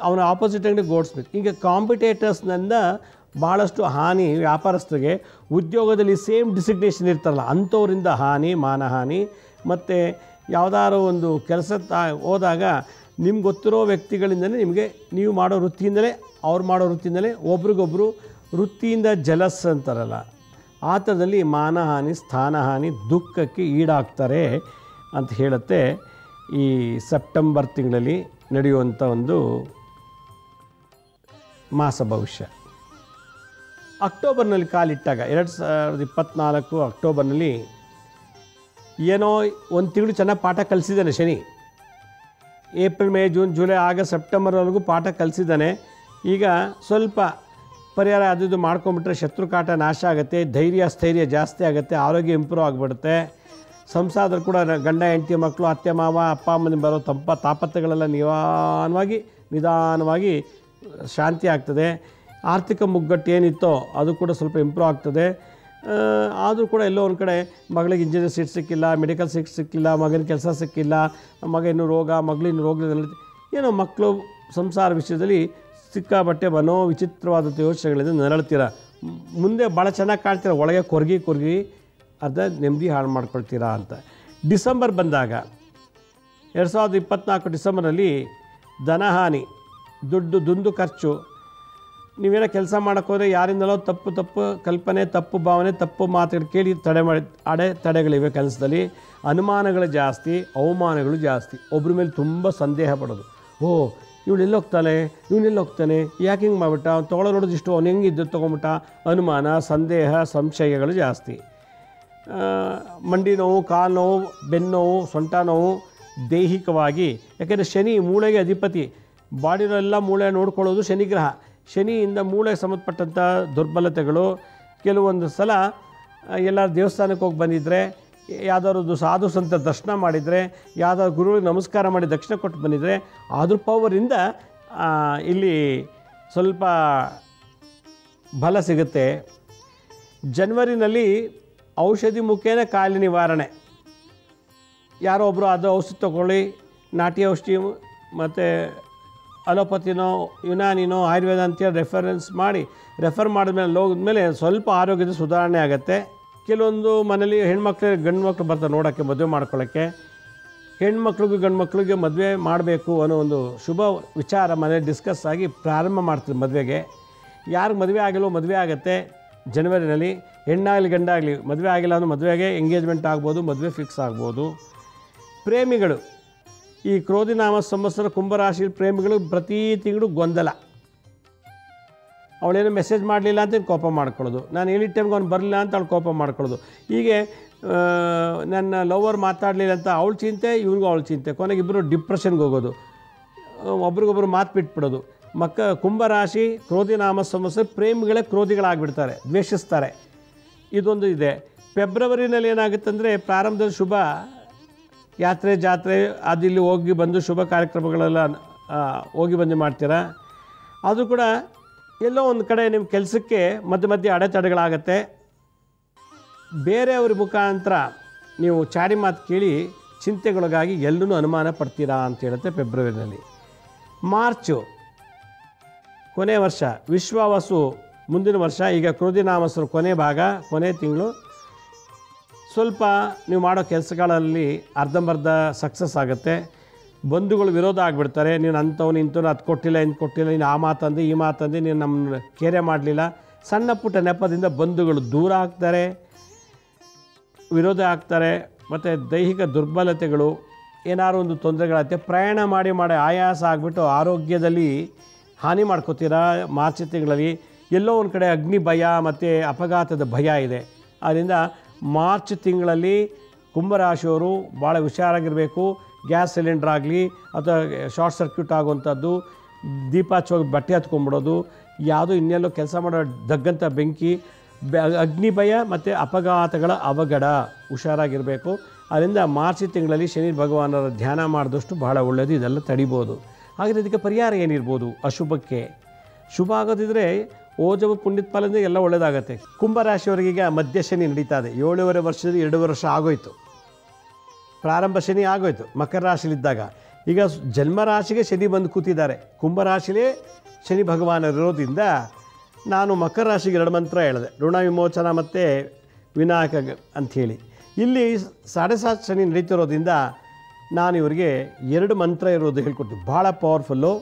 ಅವನ ಆಪೋಸಿಟ್ ಅಂಗಡಿ ಗೋಲ್ಡ್ ಸ್ಮಿತ್. ಹೀಗೆ ಕಾಂಪಿಟೇಟರ್ಸ್ನಿಂದ ಭಾಳಷ್ಟು ಹಾನಿ ವ್ಯಾಪಾರಸ್ಥರಿಗೆ. ಉದ್ಯೋಗದಲ್ಲಿ ಸೇಮ್ ಡಿಸಿಗ್ನೇಷನ್ ಇರ್ತಾರಲ್ಲ ಅಂಥವರಿಂದ ಹಾನಿ, ಮಾನಹಾನಿ. ಮತ್ತು ಯಾವುದಾದ್ರು ಒಂದು ಕೆಲಸ ಹೋದಾಗ ನಿಮ್ಗೆ ಗೊತ್ತಿರೋ ವ್ಯಕ್ತಿಗಳಿಂದಲೇ ನಿಮಗೆ ನೀವು ಮಾಡೋ ವೃತ್ತಿಯಿಂದಲೇ ಅವ್ರು ಮಾಡೋ ವೃತ್ತಿಯಿಂದಲೇ ಒಬ್ರಿಗೊಬ್ಬರು ವೃತ್ತಿಯಿಂದ ಜಲಸ್ ಅಂತಾರಲ್ಲ ಆ ಥರದಲ್ಲಿ ಮಾನಹಾನಿ, ಸ್ಥಾನಹಾನಿ, ದುಃಖಕ್ಕೆ ಈಡಾಗ್ತಾರೆ ಅಂತ ಹೇಳುತ್ತೆ ಈ ಸೆಪ್ಟೆಂಬರ್ ತಿಂಗಳಲ್ಲಿ ನಡೆಯುವಂಥ ಒಂದು ಮಾಸ ಭವಿಷ್ಯ. ಅಕ್ಟೋಬರ್ನಲ್ಲಿ ಕಾಲಿಟ್ಟಾಗ 2024 ಅಕ್ಟೋಬರ್ನಲ್ಲಿ ಏನೋ ಒಂದು ತಿಂಗಳು ಚೆನ್ನಾಗಿ ಪಾಠ ಕಲಿಸಿದ್ದಾನೆ Shani. April, May, June, July, August, ಸೆಪ್ಟೆಂಬರ್ವರೆಗೂ ಪಾಠ ಕಲಿಸಿದ್ದಾನೆ. ಈಗ ಸ್ವಲ್ಪ ಪರಿಹಾರ ಅದು ಮಾಡ್ಕೊಂಬಿಟ್ರೆ ಶತ್ರುಕಾಟ ನಾಶ ಆಗುತ್ತೆ, ಧೈರ್ಯ ಸ್ಥೈರ್ಯ ಜಾಸ್ತಿ ಆಗುತ್ತೆ, ಆರೋಗ್ಯ ಇಂಪ್ರೂವ್ ಆಗಿಬಿಡುತ್ತೆ. ಸಂಸಾರದಲ್ಲಿ ಕೂಡ ಗಂಡ ಹೆಂಡತಿ ಮಕ್ಕಳು ಅತ್ತೆ ಮಾವ ಅಪ್ಪ ಅಮ್ಮನ ಬರೋ ತಾಪತ್ರೆಗಳೆಲ್ಲ ನಿಧಾನವಾಗಿ ಶಾಂತಿ ಆಗ್ತದೆ. ಆರ್ಥಿಕ ಮುಗ್ಗಟ್ಟು ಏನಿತ್ತೋ ಅದು ಕೂಡ ಸ್ವಲ್ಪ ಇಂಪ್ರೂವ್ ಆಗ್ತದೆ. ಆದರೂ ಕೂಡ ಎಲ್ಲೋ ಒಂದು ಕಡೆ ಮಗಳಿಗೆ ಇಂಜಿನಿಯರ್ ಸೀಟ್ ಸಿಕ್ಕಿಲ್ಲ, ಮೆಡಿಕಲ್ ಸೀಟ್ ಸಿಕ್ಕಿಲ್ಲ, ಮಗನ ಕೆಲಸ ಸಿಕ್ಕಿಲ್ಲ, ಮಗ ಇನ್ನೂ ರೋಗ, ಮಗಳು ಇನ್ನೂ ರೋಗದಲ್ಲಿ ಏನೋ ಮಕ್ಕಳು ಸಂಸಾರ ವಿಷಯದಲ್ಲಿ ಸಿಕ್ಕಾಬಟ್ಟೆ ವಿಚಿತ್ರವಾದಂಥ ಯೋಚನೆಗಳಿಂದ ನರಳ್ತೀರ. ಮುಂದೆ ಭಾಳ ಚೆನ್ನಾಗಿ ಕಾಣ್ತೀರ, ಒಳಗೆ ಕೊರ್ಗಿ ಅರ್ಧ ನೆಮ್ಮದಿ ಹಾಳು ಮಾಡ್ಕೊಳ್ತೀರಾ ಅಂತ. ಡಿಸೆಂಬರ್ ಬಂದಾಗ 2024 ಡಿಸೆಂಬರ್ನಲ್ಲಿ ಧನಹಾನಿ, ದುಂದು ಖರ್ಚು. ನೀವೇನೋ ಕೆಲಸ ಮಾಡೋಕ್ಕೋದ್ರೆ ಯಾರಿಂದಲೋ ತಪ್ಪು ಕಲ್ಪನೆ, ತಪ್ಪು ಭಾವನೆ, ತಪ್ಪು ಮಾತುಗಳು ಕೇಳಿ ತಡೆಗಳಿವೆ ಕೆಲಸದಲ್ಲಿ. ಅನುಮಾನಗಳು ಜಾಸ್ತಿ, ಅವಮಾನಗಳು ಜಾಸ್ತಿ. ಒಬ್ಬರ ಮೇಲೆ ತುಂಬ ಸಂದೇಹ ಪಡೋದು. ಇವಳೆಲ್ಲಿ ಹೋಗ್ತಾನೆ, ಯಾಕೆ ಹಿಂಗೆ ಮಾಡಿಬಿಟ್ಟ, ಅವ್ನು ತೊಗೊಳ್ಳೋ ನೋಡೋದು ಇಷ್ಟು, ಅವ್ನು ಹೆಂಗಿದ್ದು ತೊಗೊಂಬಿಟ್ಟ. ಅನುಮಾನ, ಸಂದೇಹ, ಸಂಶಯಗಳು ಜಾಸ್ತಿ. ಮಂಡಿ ನೋವು, ಕಾಲು ನೋವು, ಬೆನ್ನು ನೋವು, ಸೊಂಟ ನೋವು ದೈಹಿಕವಾಗಿ. ಯಾಕೆಂದರೆ ಶನಿ ಮೂಳೆಗೆ ಅಧಿಪತಿ. ಬಾಡಿರೋ ಎಲ್ಲ ಮೂಳೆ ನೋಡ್ಕೊಳ್ಳೋದು ಶನಿಗ್ರಹ. ಶನಿಯಿಂದ ಮೂಳೆಗೆ ಸಂಬಂಧಪಟ್ಟಂಥ ದುರ್ಬಲತೆಗಳು. ಕೆಲವೊಂದು ಸಲ ಎಲ್ಲ ದೇವಸ್ಥಾನಕ್ಕೆ ಹೋಗಿ ಬಂದಿದ್ದರೆ, ಯಾವುದಾದ್ರು ಸಾಧು ಸಂತ ದರ್ಶನ ಮಾಡಿದರೆ, ಯಾವುದಾದ್ರು ಗುರುಗಳಿಗೆ ನಮಸ್ಕಾರ ಮಾಡಿ ದಕ್ಷಿಣ ಕೊಟ್ಟು ಬಂದಿದ್ದರೆ, ಅದ್ರ ಪವರಿಂದ ಇಲ್ಲಿ ಸ್ವಲ್ಪ ಬಲ ಸಿಗುತ್ತೆ. ಜನವರಿನಲ್ಲಿ ಔಷಧಿ ಮುಖೇನ ಕಾಯಿಲೆ ನಿವಾರಣೆ. ಯಾರೋ ಒಬ್ಬರು ಅದು ಔಷಧಿ ತೊಗೊಳ್ಳಿ, ನಾಟಿ ಔಷಧಿ ಮತ್ತು ಅಲೋಪತಿನೋ ಯುನಾನಿನೋ ಆಯುರ್ವೇದ ಅಂತೇಳಿ ರೆಫರ್ ಮಾಡಿದ್ಮೇಲೆ ಹೋಗಿದ್ಮೇಲೆ ಸ್ವಲ್ಪ ಆರೋಗ್ಯದ ಸುಧಾರಣೆ ಆಗುತ್ತೆ. ಕೆಲವೊಂದು ಮನೇಲಿ ಗಂಡು ಮಕ್ಕಳು ಬರ್ತಾರೆ ನೋಡೋಕ್ಕೆ, ಮದುವೆ ಮಾಡ್ಕೊಳ್ಳೋಕ್ಕೆ. ಹೆಣ್ಮಕ್ಳಿಗೂ ಗಂಡು ಮಕ್ಕಳಿಗೆ ಮದುವೆ ಮಾಡಬೇಕು ಅನ್ನೋ ಒಂದು ಶುಭ ವಿಚಾರ ಮನೇಲಿ ಡಿಸ್ಕಸ್ ಆಗಿ ಪ್ರಾರಂಭ ಮಾಡ್ತೀವಿ ಮದುವೆಗೆ. ಯಾರಿಗೆ ಮದುವೆ ಆಗಿಲ್ಲೋ ಮದುವೆ ಆಗುತ್ತೆ ಜನವರಿನಲ್ಲಿ. ಹೆಣ್ಣಾಗಲಿ ಗಂಡಾಗಲಿ ಮದುವೆ ಆಗಿಲ್ಲ ಅಂದ್ರೆ ಮದುವೆಗೆ ಎಂಗೇಜ್ಮೆಂಟ್ ಆಗ್ಬೋದು, ಮದುವೆ ಫಿಕ್ಸ್ ಆಗ್ಬೋದು. ಪ್ರೇಮಿಗಳು, ಈ ಕ್ರೋಧಿನಾಮ ಸಂವತ್ಸರ ಕುಂಭರಾಶಿ ಪ್ರೇಮಿಗಳು ಪ್ರತಿ ತಿಂಗಳು ಗೊಂದಲ. ಅವಳೇನೋ ಮೆಸೇಜ್ ಮಾಡಲಿಲ್ಲ ಅಂತ ಕೋಪ ಮಾಡ್ಕೊಳ್ಳೋದು, ನಾನು ಹೇಳಿದ ಟೈಮ್ಗೆ ಅವ್ನು ಬರಲಿಲ್ಲ ಅಂತ ಅವಳು ಕೋಪ ಮಾಡ್ಕೊಳ್ಳೋದು. ಹೀಗೆ ನನ್ನ ಲವರ್ ಮಾತಾಡಲಿಲ್ಲ ಅಂತ ಅವಳು ಚಿಂತೆ, ಇವ್ರಿಗೂ ಅವಳು ಚಿಂತೆ. ಕೊನೆಗೆ ಇಬ್ಬರು ಡಿಪ್ರೆಷನ್ಗೆ ಹೋಗೋದು, ಒಬ್ರಿಗೊಬ್ಬರು ಮಾತು ಬಿಟ್ಬಿಡೋದು. ಕುಂಭರಾಶಿ ಕ್ರೋಧಿನಾಮ ಸಂವತ್ಸರ ಪ್ರೇಮಿಗಳೇ ಕ್ರೋಧಿಗಳಾಗಿಬಿಡ್ತಾರೆ, ದ್ವೇಷಿಸ್ತಾರೆ. ಇದೊಂದು ಇದೆ. ಫೆಬ್ರವರಿನಲ್ಲಿ ಏನಾಗುತ್ತಂದರೆ ಪ್ರಾರಂಭದಲ್ಲಿ ಶುಭ ಯಾತ್ರೆ ಜಾತ್ರೆ ಅದು ಇಲ್ಲಿ ಹೋಗಿ ಬಂದು ಶುಭ ಕಾರ್ಯಕ್ರಮಗಳೆಲ್ಲ ಹೋಗಿ ಬಂದು ಮಾಡ್ತೀರಾ. ಅದು ಕೂಡ ಎಲ್ಲೋ ಒಂದು ಕಡೆ ನಿಮ್ಮ ಕೆಲಸಕ್ಕೆ ಮಧ್ಯೆ ಅಡೆತಡೆಗಳಾಗತ್ತೆ. ಬೇರೆಯವ್ರ ಮುಖಾಂತರ ನೀವು ಚಾಡಿ ಮಾತು ಕೇಳಿ ಚಿಂತೆಗೊಳಗಾಗಿ ಎಲ್ಲೂ ಅನುಮಾನ ಪಡ್ತೀರಾ ಅಂತ ಹೇಳುತ್ತೆ ಫೆಬ್ರವರಿನಲ್ಲಿ. ಮಾರ್ಚು ಕೊನೆ ವರ್ಷ, ವಿಶ್ವಾವಸು ಮುಂದಿನ ವರ್ಷ. ಈಗ ಕ್ರೋಧಿನಾಮಸರು ಕೊನೆ ತಿಂಗಳು. ಸ್ವಲ್ಪ ನೀವು ಮಾಡೋ ಕೆಲಸಗಳಲ್ಲಿ ಅರ್ಧಂಬರ್ಧ ಸಕ್ಸಸ್ ಆಗುತ್ತೆ. ಬಂಧುಗಳು ವಿರೋಧ ಆಗಿಬಿಡ್ತಾರೆ. ನೀನು ಅಂಥವ್ನು ಇಂಥವ್ನು ಅದು ಕೊಟ್ಟಿಲ್ಲ ಇಂದು ಕೊಟ್ಟಿಲ್ಲ, ನೀನು ಆ ಮಾತಂದು ಈ ಮಾತಂದು ನೀನು ನಮ್ಮ ಕೇರೆ ಮಾಡಲಿಲ್ಲ. ಸಣ್ಣ ಪುಟ್ಟ ನೆಪದಿಂದ ಬಂಧುಗಳು ದೂರ ಆಗ್ತಾರೆ, ವಿರೋಧ ಆಗ್ತಾರೆ. ಮತ್ತು ದೈಹಿಕ ದುರ್ಬಲತೆಗಳು, ಏನಾದ್ರು ಒಂದು ತೊಂದರೆಗಳಾಗುತ್ತೆ. ಪ್ರಯಾಣ ಮಾಡಿ ಆಯಾಸ ಆಗಿಬಿಟ್ಟು ಆರೋಗ್ಯದಲ್ಲಿ ಹಾನಿ ಮಾಡ್ಕೋತೀರಾ. ಮಾರ್ಚ್ ತಿಂಗಳಲ್ಲಿ ಎಲ್ಲೋ ಒಂದು ಕಡೆ ಅಗ್ನಿ ಭಯ ಮತ್ತು ಅಪಘಾತದ ಭಯ ಇದೆ. ಆದ್ದರಿಂದ ಮಾರ್ಚ್ ತಿಂಗಳಲ್ಲಿ ಕುಂಭರಾಶಿಯವರು ಭಾಳ ಹುಷಾರಾಗಿರಬೇಕು. ಗ್ಯಾಸ್ ಸಿಲಿಂಡರ್ ಆಗಲಿ ಅಥವಾ ಶಾರ್ಟ್ ಸರ್ಕ್ಯೂಟ್ ಆಗುವಂಥದ್ದು, ದೀಪ ಹಚ್ಚೋಗಿ ಬಟ್ಟೆ ಹತ್ಕೊಂಡ್ಬಿಡೋದು, ಯಾವುದೋ ಇನ್ನೆಲ್ಲೋ ಕೆಲಸ ಮಾಡೋ ದಗ್ಗಂಥ ಬೆಂಕಿ, ಅಗ್ನಿ ಭಯ ಮತ್ತು ಅಪಘಾತಗಳ ಅವಘಡ, ಹುಷಾರಾಗಿರಬೇಕು. ಅದರಿಂದ ಮಾರ್ಚ್ ತಿಂಗಳಲ್ಲಿ ಶನಿ ಭಗವಾನರ ಧ್ಯಾನ ಮಾಡಿದಷ್ಟು ಬಹಳ ಒಳ್ಳೆಯದು. ಇದೆಲ್ಲ ತಡಿಬೋದು. ಹಾಗೆ ಇದಕ್ಕೆ ಪರಿಹಾರ ಏನಿರ್ಬೋದು? ಅಶುಭಕ್ಕೆ ಶುಭ ಆಗೋದಿದ್ರೆ ಓಜವ ಪುಣ್ಯದ ಫಲದಿಂದ ಎಲ್ಲ ಒಳ್ಳೆಯದಾಗತ್ತೆ. ಕುಂಭರಾಶಿಯವರಿಗೀಗ ಮಧ್ಯ ಶನಿ ನಡೀತಾ ಇದೆ. 7.5 ವರ್ಷದಲ್ಲಿ 2 ವರ್ಷ ಆಗೋಯ್ತು. ಪ್ರಾರಂಭ ಶನಿ ಆಗೋಯ್ತು ಮಕರ ರಾಶಿಲಿದ್ದಾಗ. ಈಗ ಜನ್ಮರಾಶಿಗೆ ಶನಿ ಬಂದು ಕೂತಿದ್ದಾರೆ. ಕುಂಭರಾಶಿಲೇ ಶನಿ ಭಗವಾನರಿರೋದ್ರಿಂದ ನಾನು ಮಕರ ರಾಶಿಗೆ 2 ಮಂತ್ರ ಹೇಳಿದೆ, ಋಣ ವಿಮೋಚನ ಮತ್ತು ವಿನಾಯಕ ಅಂಥೇಳಿ. ಇಲ್ಲಿ 7.5 ಶನಿ ನಡೀತಿರೋದ್ರಿಂದ ನಾನು ಇವರಿಗೆ 2 ಮಂತ್ರ ಇರೋದು ಹೇಳ್ಕೊಡ್ತೀನಿ, ಭಾಳ ಪವರ್ಫುಲ್ಲು.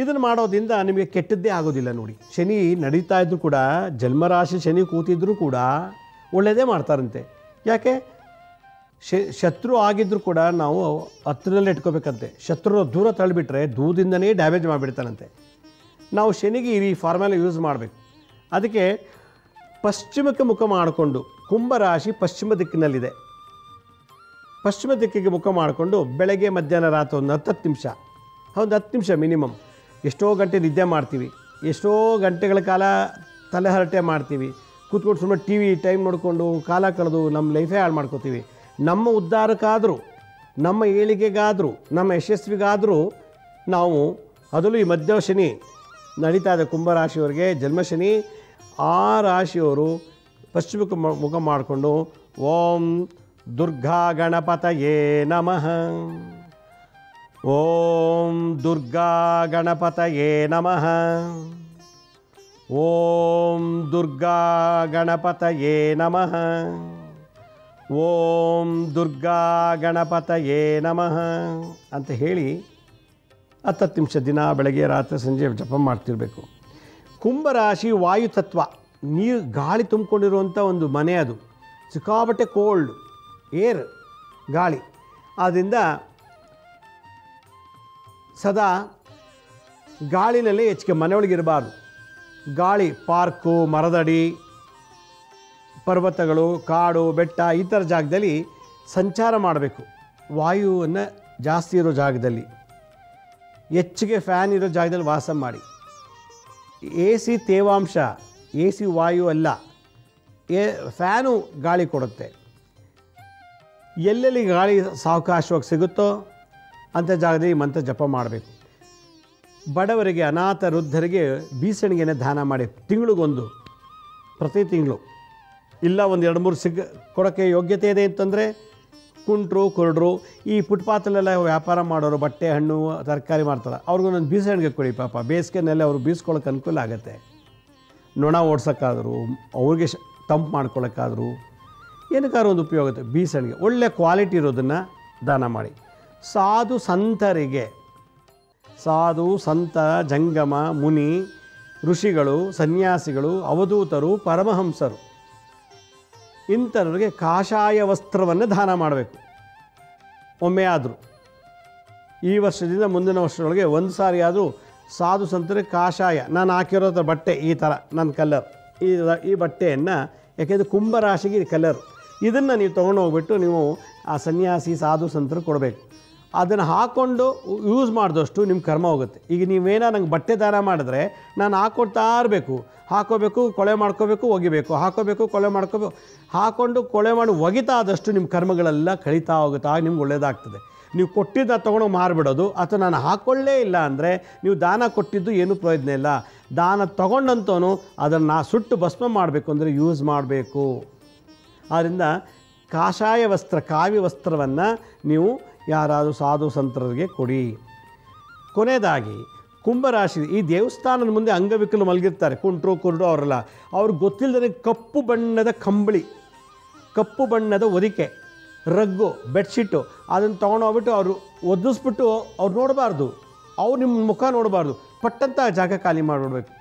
ಇದನ್ನು ಮಾಡೋದ್ರಿಂದ ನಿಮಗೆ ಕೆಟ್ಟದ್ದೇ ಆಗೋದಿಲ್ಲ. ನೋಡಿ, ಶನಿ ನಡೀತಾ ಇದ್ದರೂ ಕೂಡ, ಜನ್ಮರಾಶಿ ಶನಿ ಕೂತಿದ್ದರೂ ಕೂಡ ಒಳ್ಳೆಯದೇ ಮಾಡ್ತಾರಂತೆ. ಯಾಕೆ? ಶತ್ರು ಆಗಿದ್ದರೂ ಕೂಡ ನಾವು ಹತ್ತಿರದಲ್ಲೇ ಇಟ್ಕೋಬೇಕಂತೆ. ಶತ್ರು ದೂರ ತಳ್ಳಿಬಿಟ್ರೆ ದೂರದಿಂದನೇ ಡ್ಯಾಮೇಜ್ ಮಾಡಿಬಿಡ್ತಾನಂತೆ. ನಾವು ಶನಿಗೆ ಈ ಫಾರ್ಮುಲಾ ಯೂಸ್ ಮಾಡಬೇಕು. ಅದಕ್ಕೆ ಪಶ್ಚಿಮಕ್ಕೆ ಮುಖ ಮಾಡಿಕೊಂಡು, ಕುಂಭರಾಶಿ ಪಶ್ಚಿಮ ದಿಕ್ಕಿನಲ್ಲಿದೆ, ಪಶ್ಚಿಮ ದಿಕ್ಕಿಗೆ ಮುಖ ಮಾಡಿಕೊಂಡು ಬೆಳಗ್ಗೆ ಮಧ್ಯಾಹ್ನ ರಾತ್ರಿ ಒಂದು 10 ನಿಮಿಷ, ಒಂದು 10 ನಿಮಿಷ ಮಿನಿಮಮ್. ಎಷ್ಟೋ ಗಂಟೆ ನಿದ್ದೆ ಮಾಡ್ತೀವಿ, ಎಷ್ಟೋ ಗಂಟೆಗಳ ಕಾಲ ತಲೆಹರಟೆ ಮಾಡ್ತೀವಿ, ಕೂತ್ಕೊಂಡು ಸುಮ್ಮನೆ ಟಿ ವಿ ಟೈಮ್ ನೋಡಿಕೊಂಡು ಕಾಲ ಕಳೆದು ನಮ್ಮ ಲೈಫೇ ಹಾಳು ಮಾಡ್ಕೋತೀವಿ. ನಮ್ಮ ಉದ್ಧಾರಕ್ಕಾದರೂ, ನಮ್ಮ ಏಳಿಗೆಗಾದರೂ, ನಮ್ಮ ಯಶಸ್ವಿಗಾದರೂ ನಾವು, ಅದರಲ್ಲೂ ಈ ಮಧ್ಯ ಶನಿ ನಡೀತಾ ಇದೆ ಕುಂಭರಾಶಿಯವರಿಗೆ ಜನ್ಮಶನಿ, ಆ ರಾಶಿಯವರು ಪಶ್ಚಿಮಕ್ಕೆ ಮುಖ ಮಾಡಿಕೊಂಡು ಓಂ ದುರ್ಗಾ ಗಣಪತಯೇ ನಮಃ, ಓಂ ದುರ್ಗಾ ಗಣಪತಯೇ ನಮಃ, ಓಂ ದುರ್ಗಾ ಗಣಪತಯೇ ನಮಃ, ಓಂ ದುರ್ಗಾ ಗಣಪತಯೇ ನಮಃ ಅಂತ ಹೇಳಿ 10 ನಿಮಿಷ ದಿನ ಬೆಳಗ್ಗೆ ರಾತ್ರಿ ಸಂಜೆ ಜಪ ಮಾಡ್ತಿರಬೇಕು. ಕುಂಭರಾಶಿ ವಾಯುತತ್ವ, ನೀರು ಗಾಳಿ ತುಂಬಿಕೊಂಡಿರುವಂಥ ಒಂದು ಮನೆ, ಅದು ಸಿಕ್ಕಾಬಟ್ಟೆ ಕೋಲ್ಡ್ ಏರ್ ಗಾಳಿ. ಆದ್ದರಿಂದ ಸದಾ ಗಾಳಿನಲ್ಲೇ ಹೆಚ್ಚಿಗೆ ಮನೆಯೊಳಗಿರಬಾರ್ದು. ಗಾಳಿ ಪಾರ್ಕು, ಮರದಡಿ, ಪರ್ವತಗಳು, ಕಾಡು, ಬೆಟ್ಟ ಈ ಥರ ಜಾಗದಲ್ಲಿ ಸಂಚಾರ ಮಾಡಬೇಕು. ವಾಯುವನ್ನು ಜಾಸ್ತಿ ಇರೋ ಜಾಗದಲ್ಲಿ, ಹೆಚ್ಚಿಗೆ ಫ್ಯಾನ್ ಇರೋ ಜಾಗದಲ್ಲಿ ವಾಸ ಮಾಡಿ. ಎ ಸಿ ತೇವಾಂಶ, ಎ ಸಿ ವಾಯು ಅಲ್ಲ, ಫ್ಯಾನು ಗಾಳಿ ಕೊಡುತ್ತೆ. ಎಲ್ಲೆಲ್ಲಿ ಗಾಳಿ ಸಾವಕಾಶವಾಗಿ ಸಿಗುತ್ತೋ ಅಂಥ ಜಾಗದಲ್ಲಿ ಮಂತ್ರ ಜಪ ಮಾಡಬೇಕು. ಬಡವರಿಗೆ, ಅನಾಥ ವೃದ್ಧರಿಗೆ ಬೀಸಣಿಗೆನೇ ದಾನ ಮಾಡಿ, ತಿಂಗಳಿಗೊಂದು, ಪ್ರತಿ ತಿಂಗಳು ಇಲ್ಲ ಒಂದು 2-3 ಕೊಡೋಕ್ಕೆ ಯೋಗ್ಯತೆ ಇದೆ ಅಂತಂದರೆ ಕುಂಟ್ರು, ಕುರುಡ್ರು, ಈ ಫುಟ್ಪಾತಲ್ಲೆಲ್ಲ ವ್ಯಾಪಾರ ಮಾಡೋರು, ಬಟ್ಟೆ ಹಣ್ಣು ತರಕಾರಿ ಮಾಡ್ತಾರೆ, ಅವ್ರಿಗೊಂದೊಂದು ಬೀಸಣಿಗೆ ಕೊಡಿ. ಪಾಪ ಬೇಸಿಗೆನಲ್ಲಿ ಅವರು ಬೀಸ್ಕೊಳ್ಳೋಕೆ ಅನುಕೂಲ ಆಗುತ್ತೆ. ನೊಣ ಓಡ್ಸೋಕ್ಕಾದರೂ, ಅವ್ರಿಗೆ ತಂಪು ಮಾಡ್ಕೊಳ್ಳೋಕ್ಕಾದರೂ, ಏನಕ್ಕಾದ್ರೂ ಒಂದು ಉಪಯೋಗ ಆಗುತ್ತೆ. ಬೀಸಣಿಗೆ ಒಳ್ಳೆ ಕ್ವಾಲಿಟಿ ಇರೋದನ್ನು ದಾನ ಮಾಡಿ. ಸಾಧು ಸಂತರಿಗೆ, ಸಾಧು ಸಂತ ಜಂಗಮ ಮುನಿ ಋಷಿಗಳು, ಸನ್ಯಾಸಿಗಳು, ಅವಧೂತರು, ಪರಮಹಂಸರು ಇಂಥವ್ರಿಗೆ ಕಾಷಾಯ ವಸ್ತ್ರವನ್ನು ದಾನ ಮಾಡಬೇಕು. ಒಮ್ಮೆ ಆದರೂ ಈ ವರ್ಷದಿಂದ ಮುಂದಿನ ವರ್ಷದೊಳಗೆ ಒಂದು ಸಾರಿ ಆದರೂ ಸಾಧು ಸಂತರಿಗೆ ಕಾಷಾಯ, ನಾನು ಹಾಕಿರೋ ಬಟ್ಟೆ ಈ ಥರ ನನ್ನ ಕಲರ್, ಈ ಬಟ್ಟೆಯನ್ನು, ಯಾಕೆಂದರೆ ಕುಂಭರಾಶಿಗೆ ಈ ಕಲರ್, ಇದನ್ನು ನೀವು ತೊಗೊಂಡು ಹೋಗ್ಬಿಟ್ಟು ನೀವು ಆ ಸನ್ಯಾಸಿ ಸಾಧು ಸಂತರು ಕೊಡಬೇಕು. ಅದನ್ನು ಹಾಕ್ಕೊಂಡು ಯೂಸ್ ಮಾಡಿದಷ್ಟು ನಿಮ್ಮ ಕರ್ಮ ಹೋಗುತ್ತೆ. ಈಗ ನೀವೇನೋ ನಂಗೆ ಬಟ್ಟೆ ದಾನ ಮಾಡಿದ್ರೆ ನಾನು ಹಾಕ್ಕೊಡ್ತಾ ಇರಬೇಕು, ಹಾಕೋಬೇಕು, ಕೊಳೆ ಮಾಡ್ಕೋಬೇಕು, ಒಗಿಬೇಕು, ಹಾಕೋಬೇಕು, ಕೊಳೆ ಮಾಡ್ಕೋಬೇಕು, ಹಾಕ್ಕೊಂಡು ಕೊಳೆ ಮಾಡಿ ಒಗಿತಾ ಆದಷ್ಟು ನಿಮ್ಮ ಕರ್ಮಗಳೆಲ್ಲ ಕಳೀತಾ ಹೋಗುತ್ತೆ. ಆಗ ನಿಮ್ಗೆ ಒಳ್ಳೆಯದಾಗ್ತದೆ. ನೀವು ಕೊಟ್ಟಿದ್ದ ತೊಗೊಂಡು ಮಾರಿಬಿಡೋದು, ಅಥವಾ ನಾನು ಹಾಕ್ಕೊಳ್ಳೇ ಇಲ್ಲ ಅಂದರೆ ನೀವು ದಾನ ಕೊಟ್ಟಿದ್ದು ಏನೂ ಪ್ರಯೋಜನ ಇಲ್ಲ. ದಾನ ತೊಗೊಂಡಂತವನು ಅದನ್ನು ಸುಟ್ಟು ಭಸ್ಮ ಮಾಡಬೇಕು ಅಂದರೆ ಯೂಸ್ ಮಾಡಬೇಕು. ಆದ್ದರಿಂದ ಕಾಷಾಯ ವಸ್ತ್ರ, ಕಾವ್ಯ ವಸ್ತ್ರವನ್ನು ನೀವು ಯಾರಾದರೂ ಸಾಧು ಸಂತರಿಗೆ ಕೊಡಿ. ಕೊನೆಯದಾಗಿ ಕುಂಭರಾಶಿ, ಈ ದೇವಸ್ಥಾನದ ಮುಂದೆ ಅಂಗವಿಕಲು ಮಲಗಿರ್ತಾರೆ, ಕುಂಟ್ರು ಕುರುಡು ಅವರೆಲ್ಲ, ಅವ್ರಿಗೆ ಗೊತ್ತಿಲ್ಲದೆ ಕಪ್ಪು ಬಣ್ಣದ ಕಂಬಳಿ, ಕಪ್ಪು ಬಣ್ಣದ ಹೊದಿಕೆ, ರಗ್ಗು, ಬೆಡ್ಶೀಟು ಅದನ್ನು ತೊಗೊಂಡೋಗ್ಬಿಟ್ಟು ಅವರು ಒದಿಸ್ಬಿಟ್ಟು ಅವ್ರು ನೋಡಬಾರ್ದು, ಅವ್ರು ನಿಮ್ಮ ಮುಖ ನೋಡಬಾರ್ದು, ಪಟ್ಟಂತ ಜಾಗ ಖಾಲಿ ಮಾಡಿಬಿಡ್ಬೇಕು.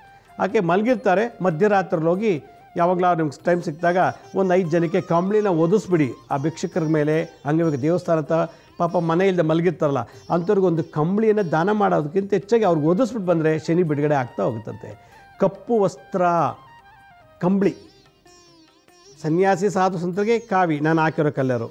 ಆಕೆ ಮಲಗಿರ್ತಾರೆ, ಮಧ್ಯರಾತ್ರಲ್ಲಿ ಹೋಗಿ ಯಾವಾಗಲೂ ನಿಮ್ಗೆ ಟೈಮ್ ಸಿಕ್ಕಿದಾಗ ಒಂದು 5 ಜನಕ್ಕೆ ಕಂಬಳಿನ ಒದಿಸ್ಬಿಡಿ. ಆ ಭಿಕ್ಷುಕರ ಮೇಲೆ, ಅಂಗವಿಕ ದೇವಸ್ಥಾನದ ಪಾಪ ಮನೆಯಿಲ್ಲದೆ ಮಲಗಿರ್ತಾರಲ್ಲ ಅಂಥವ್ರಿಗೊಂದು ಕಂಬಳಿಯನ್ನು ದಾನ ಮಾಡೋದಕ್ಕಿಂತ ಹೆಚ್ಚಾಗಿ ಅವ್ರಿಗೆ ಒದಿಸ್ಬಿಟ್ಟು ಬಂದರೆ ಶನಿ ಬಿಡುಗಡೆ ಆಗ್ತಾ ಹೋಗುತ್ತಂತೆ. ಕಪ್ಪು ವಸ್ತ್ರ, ಕಂಬಳಿ, ಸನ್ಯಾಸಿ ಸಾಧು ಸಂತರಿಗೆ ಕಾವಿ, ನಾನು ಹಾಕಿರೋ ಕಲ್ಲರು,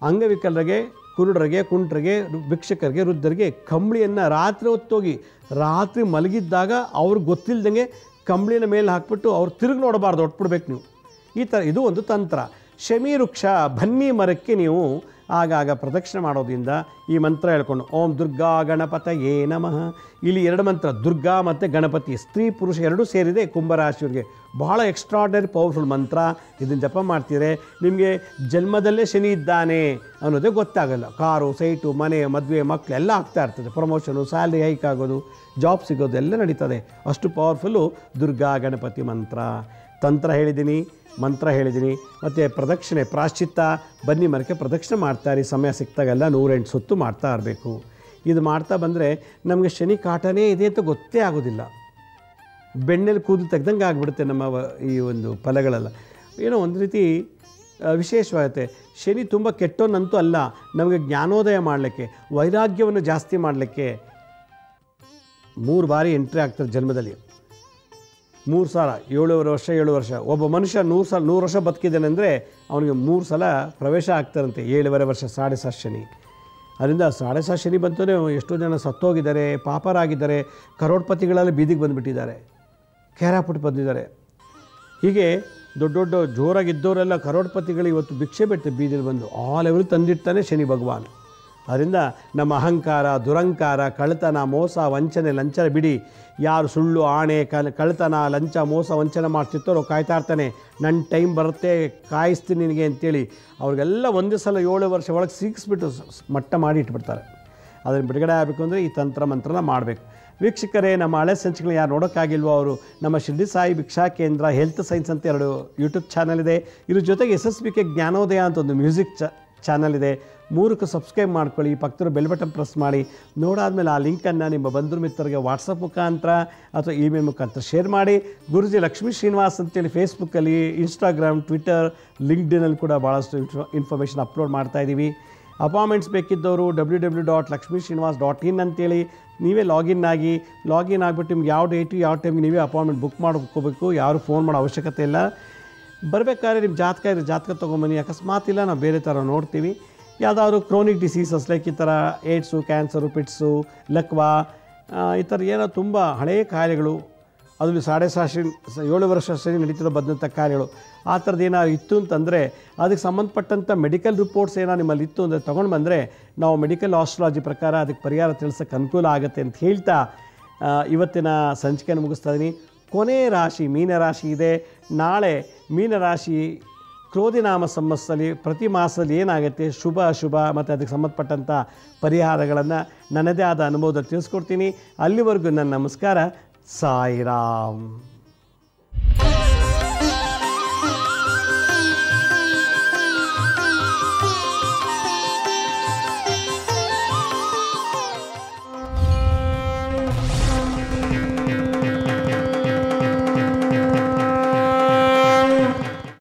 ಅಂಗವಿಕಲರಿಗೆ, ಕುರುಡರಿಗೆ, ಕುಂಟ್ರಿಗೆ, ಭಿಕ್ಷಕರಿಗೆ, ವೃದ್ಧರಿಗೆ ಕಂಬಳಿಯನ್ನು ರಾತ್ರಿ ಹೊತ್ತೋಗಿ, ರಾತ್ರಿ ಮಲಗಿದ್ದಾಗ ಅವ್ರಿಗೆ ಗೊತ್ತಿಲ್ಲದಂಗೆ ಕಂಬಳಿನ ಮೇಲೆ ಹಾಕ್ಬಿಟ್ಟು ಅವ್ರು ತಿರುಗಿ ನೋಡಬಾರ್ದು, ಹೊಟ್ಬಿಡ್ಬೇಕು ನೀವು. ಈ ಥರ ಇದು ಒಂದು ತಂತ್ರ. ಶಮಿ ವೃಕ್ಷ, ಬನ್ನಿ ಮರಕ್ಕೆ ನೀವು ಆಗಾಗ ಪ್ರದಕ್ಷಿಣೆ ಮಾಡೋದ್ರಿಂದ ಈ ಮಂತ್ರ ಹೇಳ್ಕೊಂಡು ಓಂ ದುರ್ಗಾ ಗಣಪತಯೇ ನಮಃ. ಇಲ್ಲಿ 2 ಮಂತ್ರ, ದುರ್ಗಾ ಮತ್ತು ಗಣಪತಿ, ಸ್ತ್ರೀ ಪುರುಷ ಎರಡೂ ಸೇರಿದೆ ಕುಂಭರಾಶಿಯವರಿಗೆ. ಬಹಳ ಎಕ್ಸ್ಟ್ರಾರ್ಡನರಿ ಪವರ್ಫುಲ್ ಮಂತ್ರ. ಇದನ್ನು ಜಪ ಮಾಡ್ತೀರೆ ನಿಮಗೆ ಜನ್ಮದಲ್ಲೇ ಶನಿ ಇದ್ದಾನೆ ಅನ್ನೋದೇ ಗೊತ್ತಾಗಲ್ಲ. ಕಾರು, ಸೈಟು, ಮನೆ, ಮದುವೆ, ಮಕ್ಕಳು ಎಲ್ಲ ಆಗ್ತಾ ಇರ್ತದೆ. ಪ್ರಮೋಷನು, ಸ್ಯಾಲ್ರಿ ಹೈಕ್ ಆಗೋದು, ಜಾಬ್ ಸಿಗೋದು ಎಲ್ಲ ನಡೀತದೆ. ಅಷ್ಟು ಪವರ್ಫುಲ್ಲು ದುರ್ಗಾ ಗಣಪತಿ ಮಂತ್ರ. ತಂತ್ರ ಹೇಳಿದ್ದೀನಿ, ಮಂತ್ರ ಹೇಳಿದ್ದೀನಿ, ಮತ್ತು ಪ್ರದಕ್ಷಿಣೆ ಪ್ರಾಶ್ಚಿತ್ತ ಬನ್ನಿ ಮರಕ್ಕೆ ಪ್ರದಕ್ಷಿಣೆ ಮಾಡ್ತಾರೆ. ಸಮಯ ಸಿಕ್ತಾಗೆಲ್ಲ 108 ಸುತ್ತು ಮಾಡ್ತಾ ಇರಬೇಕು. ಇದು ಮಾಡ್ತಾ ಬಂದರೆ ನಮಗೆ ಶನಿ ಕಾಟನೇ ಇದೆ ಅಂತ ಗೊತ್ತೇ ಆಗೋದಿಲ್ಲ. ಬೆಣ್ಣೆಲಿ ಕೂದಲು ತೆಗ್ದಂಗೆ ಆಗಿಬಿಡುತ್ತೆ ನಮ್ಮ ಈ ಒಂದು ಫಲಗಳೆಲ್ಲ. ಏನೋ ಒಂದು ರೀತಿ ವಿಶೇಷವಾಗುತ್ತೆ. ಶನಿ ತುಂಬ ಕೆಟ್ಟೋನಂತೂ ಅಲ್ಲ, ನಮಗೆ ಜ್ಞಾನೋದಯ ಮಾಡಲಿಕ್ಕೆ, ವೈರಾಗ್ಯವನ್ನು ಜಾಸ್ತಿ ಮಾಡಲಿಕ್ಕೆ 3 ಬಾರಿ ಎಂಟ್ರಿ ಆಗ್ತಾರೆ ಜನ್ಮದಲ್ಲಿ. 3 ಸಲ 7 ವರ್ಷ. ಒಬ್ಬ ಮನುಷ್ಯ 100 ವರ್ಷ ಬದುಕಿದ್ದಾನೆ ಅಂದರೆ ಅವನಿಗೆ 3 ಸಲ ಪ್ರವೇಶ ಆಗ್ತಾರಂತೆ. 7.5 ವರ್ಷ 7.5 ಶನಿ. ಅದರಿಂದ 7.5 ಶನಿ ಬಂತಲೇ ಎಷ್ಟೋ ಜನ ಸತ್ತೋಗಿದ್ದಾರೆ, ಪಾಪರಾಗಿದ್ದಾರೆ, ಕರೋಡ್ಪತಿಗಳಲ್ಲಿ ಬೀದಿಗೆ ಬಂದುಬಿಟ್ಟಿದ್ದಾರೆ, ಕೇರಾಪುಟ್ಟು ಬಂದಿದ್ದಾರೆ. ಹೀಗೆ ದೊಡ್ಡ ದೊಡ್ಡ ಜೋರಾಗಿದ್ದವರೆಲ್ಲ ಕರೋಡ್ಪತಿಗಳು ಇವತ್ತು ಭಿಕ್ಷೆ ಬಿಡ್ತಾರೆ ಬೀದಿಲಿ ಬಂದು. ಆ ಲೆವೆಲ್ ತಂದಿರ್ತಾನೆ ಶನಿ ಭಗವಾನ್. ಅದರಿಂದ ನಮ್ಮ ಅಹಂಕಾರ, ದುರಂಕಾರ, ಕಳ್ಳತನ, ಮೋಸ, ವಂಚನೆ, ಲಂಚ ಬಿಡಿ. ಯಾರು ಸುಳ್ಳು, ಆಣೆ, ಕಳ್ಳತನ, ಲಂಚ, ಮೋಸ, ವಂಚನೆ ಮಾಡ್ತಿರ್ತಾರೋ ಕಾಯ್ತಾ ಇರ್ತಾನೆ. ನನ್ನ ಟೈಮ್ ಬರುತ್ತೆ, ಕಾಯಿಸ್ತೀನಿ ನಿನಗೆ ಅಂತೇಳಿ ಅವ್ರಿಗೆಲ್ಲ ಒಂದೇ ಸಲ 7 ವರ್ಷ ಒಳಗೆ ಸಿಕ್ಕಿಸ್ಬಿಟ್ಟು ಮಟ್ಟ ಮಾಡಿ ಇಟ್ಬಿಡ್ತಾರೆ. ಅದನ್ನು ಬಿಡುಗಡೆ ಆಗಬೇಕು ಅಂದರೆ ಈ ತಂತ್ರ ಮಂತ್ರನ ಮಾಡಬೇಕು. ವೀಕ್ಷಕರೇ, ನಮ್ಮ ಹಳೆ ಸಂಚಿಕೆಗಳು ಯಾರು ನೋಡೋಕ್ಕಾಗಿಲ್ವೋ ಅವರು ನಮ್ಮ ಶಿರ್ಡಿ ಸಾಯಿ ಭಿಕ್ಷಾ ಕೇಂದ್ರ ಹೆಲ್ತ್ ಸೈನ್ಸ್ ಅಂತ 2 ಯೂಟ್ಯೂಬ್ ಚಾನಲ್ ಇದೆ. ಇದ್ರ ಜೊತೆಗೆ SSBK ಜ್ಞಾನೋದಯ ಅಂತ ಒಂದು ಮ್ಯೂಸಿಕ್ ಚಾನಲ್ ಇದೆ. 3ಕ್ಕೂ ಸಬ್ಸ್ಕ್ರೈಬ್ ಮಾಡ್ಕೊಳ್ಳಿ. ಪಕ್ಕದ ಬೆಲ್ ಬಟನ್ ಪ್ರೆಸ್ ಮಾಡಿ. ನೋಡಾದ್ಮೇಲೆ ಆ ಲಿಂಕನ್ನು ನಿಮ್ಮ ಬಂಧು ಮಿತ್ರರಿಗೆ ವಾಟ್ಸಪ್ ಮುಖಾಂತರ ಅಥವಾ ಇಮೇಲ್ ಮುಖಾಂತರ ಶೇರ್ ಮಾಡಿ. ಗುರುಜಿ ಲಕ್ಷ್ಮೀ ಶ್ರೀನಿವಾಸ್ ಅಂತೇಳಿ ಫೇಸ್ಬುಕ್ಕಲ್ಲಿ, ಇನ್ಸ್ಟಾಗ್ರಾಮ್, ಟ್ವಿಟರ್, ಲಿಂಕ್ಡ್ಇನಲ್ಲಿ ಕೂಡ ಭಾಳಷ್ಟು ಇನ್ಫಾರ್ಮೇಷನ್ ಅಪ್ಲೋಡ್ ಮಾಡ್ತಾಯಿದ್ದೀವಿ. ಅಪಾಯಿಂಟ್ಮೆಂಟ್ಸ್ ಬೇಕಿದ್ದವರು www.lakshmisrinivas.in ಅಂತೇಳಿ ನೀವೇ ಲಾಗಿನ್ ಆಗಿಬಿಟ್ಟು ನಿಮ್ಗೆ ಯಾವ ಡೇಟು ಯಾವ ಟೈಮ್ಗೆ ನೀವೇ ಅಪಾಯಿಂಟ್ಮೆಂಟ್ ಬುಕ್ ಮಾಡ್ಕೋಬೇಕು. ಯಾರು ಫೋನ್ ಮಾಡೋ ಅವಶ್ಯಕತೆ ಇಲ್ಲ. ಬರಬೇಕಾದ್ರೆ ನಿಮ್ಮ ಜಾತಕ ಇರೋ ಜಾತಕ ತೊಗೊಂಬನ್ನಿ. ಅಕಸ್ಮಾತ್ ಇಲ್ಲ ನಾವು ಬೇರೆ ಥರ ನೋಡ್ತೀವಿ. ಯಾವುದಾದ್ರು ಕ್ರೋನಿಕ್ ಡಿಸೀಸಸ್ ಲೈಕ್ ಈ ಥರ ಏಡ್ಸು, ಕ್ಯಾನ್ಸರು, ಪಿಟ್ಸು, ಲಕ್ವಾ, ಈ ಥರ ಏನೋ ತುಂಬ ಹಳೆಯ ಕಾಯಿಲೆಗಳು, ಅದರಲ್ಲಿ 7.5 ವರ್ಷ ನಡೀತಿರೋ ಬಂದಂಥ ಕಾರ್ಯಗಳು, ಆ ಥರದ್ದು ಏನಾದ್ರು ಇತ್ತು ಅಂತಂದರೆ ಅದಕ್ಕೆ ಸಂಬಂಧಪಟ್ಟಂಥ ಮೆಡಿಕಲ್ ರಿಪೋರ್ಟ್ಸ್ ಏನೋ ನಿಮ್ಮಲ್ಲಿ ಇತ್ತು ಅಂದರೆ ತೊಗೊಂಡು ಬಂದರೆ ನಾವು ಮೆಡಿಕಲ್ ಆಸ್ಟ್ರಾಲಜಿ ಪ್ರಕಾರ ಅದಕ್ಕೆ ಪರಿಹಾರ ತಿಳಿಸೋಕ್ಕೆ ಅನುಕೂಲ ಆಗುತ್ತೆ ಅಂತ ಹೇಳ್ತಾ ಇವತ್ತಿನ ಸಂಚಿಕೆಯನ್ನು ಮುಗಿಸ್ತಾ ಇದ್ದೀನಿ. ಕೊನೆ ರಾಶಿ ಮೀನರಾಶಿ ಇದೆ. ನಾಳೆ ಮೀನರಾಶಿ ಕ್ರೋಧಿನಾಮ ಸಂವತ್ಸರದಲ್ಲಿ ಪ್ರತಿ ಮಾಸದಲ್ಲಿ ಏನಾಗುತ್ತೆ ಶುಭ ಅಶುಭ ಮತ್ತು ಅದಕ್ಕೆ ಸಂಬಂಧಪಟ್ಟಂಥ ಪರಿಹಾರಗಳನ್ನು ನನ್ನದೇ ಆದ ಅನುಭವದಲ್ಲಿ ತಿಳಿಸ್ಕೊಡ್ತೀನಿ. ಅಲ್ಲಿವರೆಗೂ ನನ್ನ ನಮಸ್ಕಾರ. ಸಾಯಿರಾಮ್.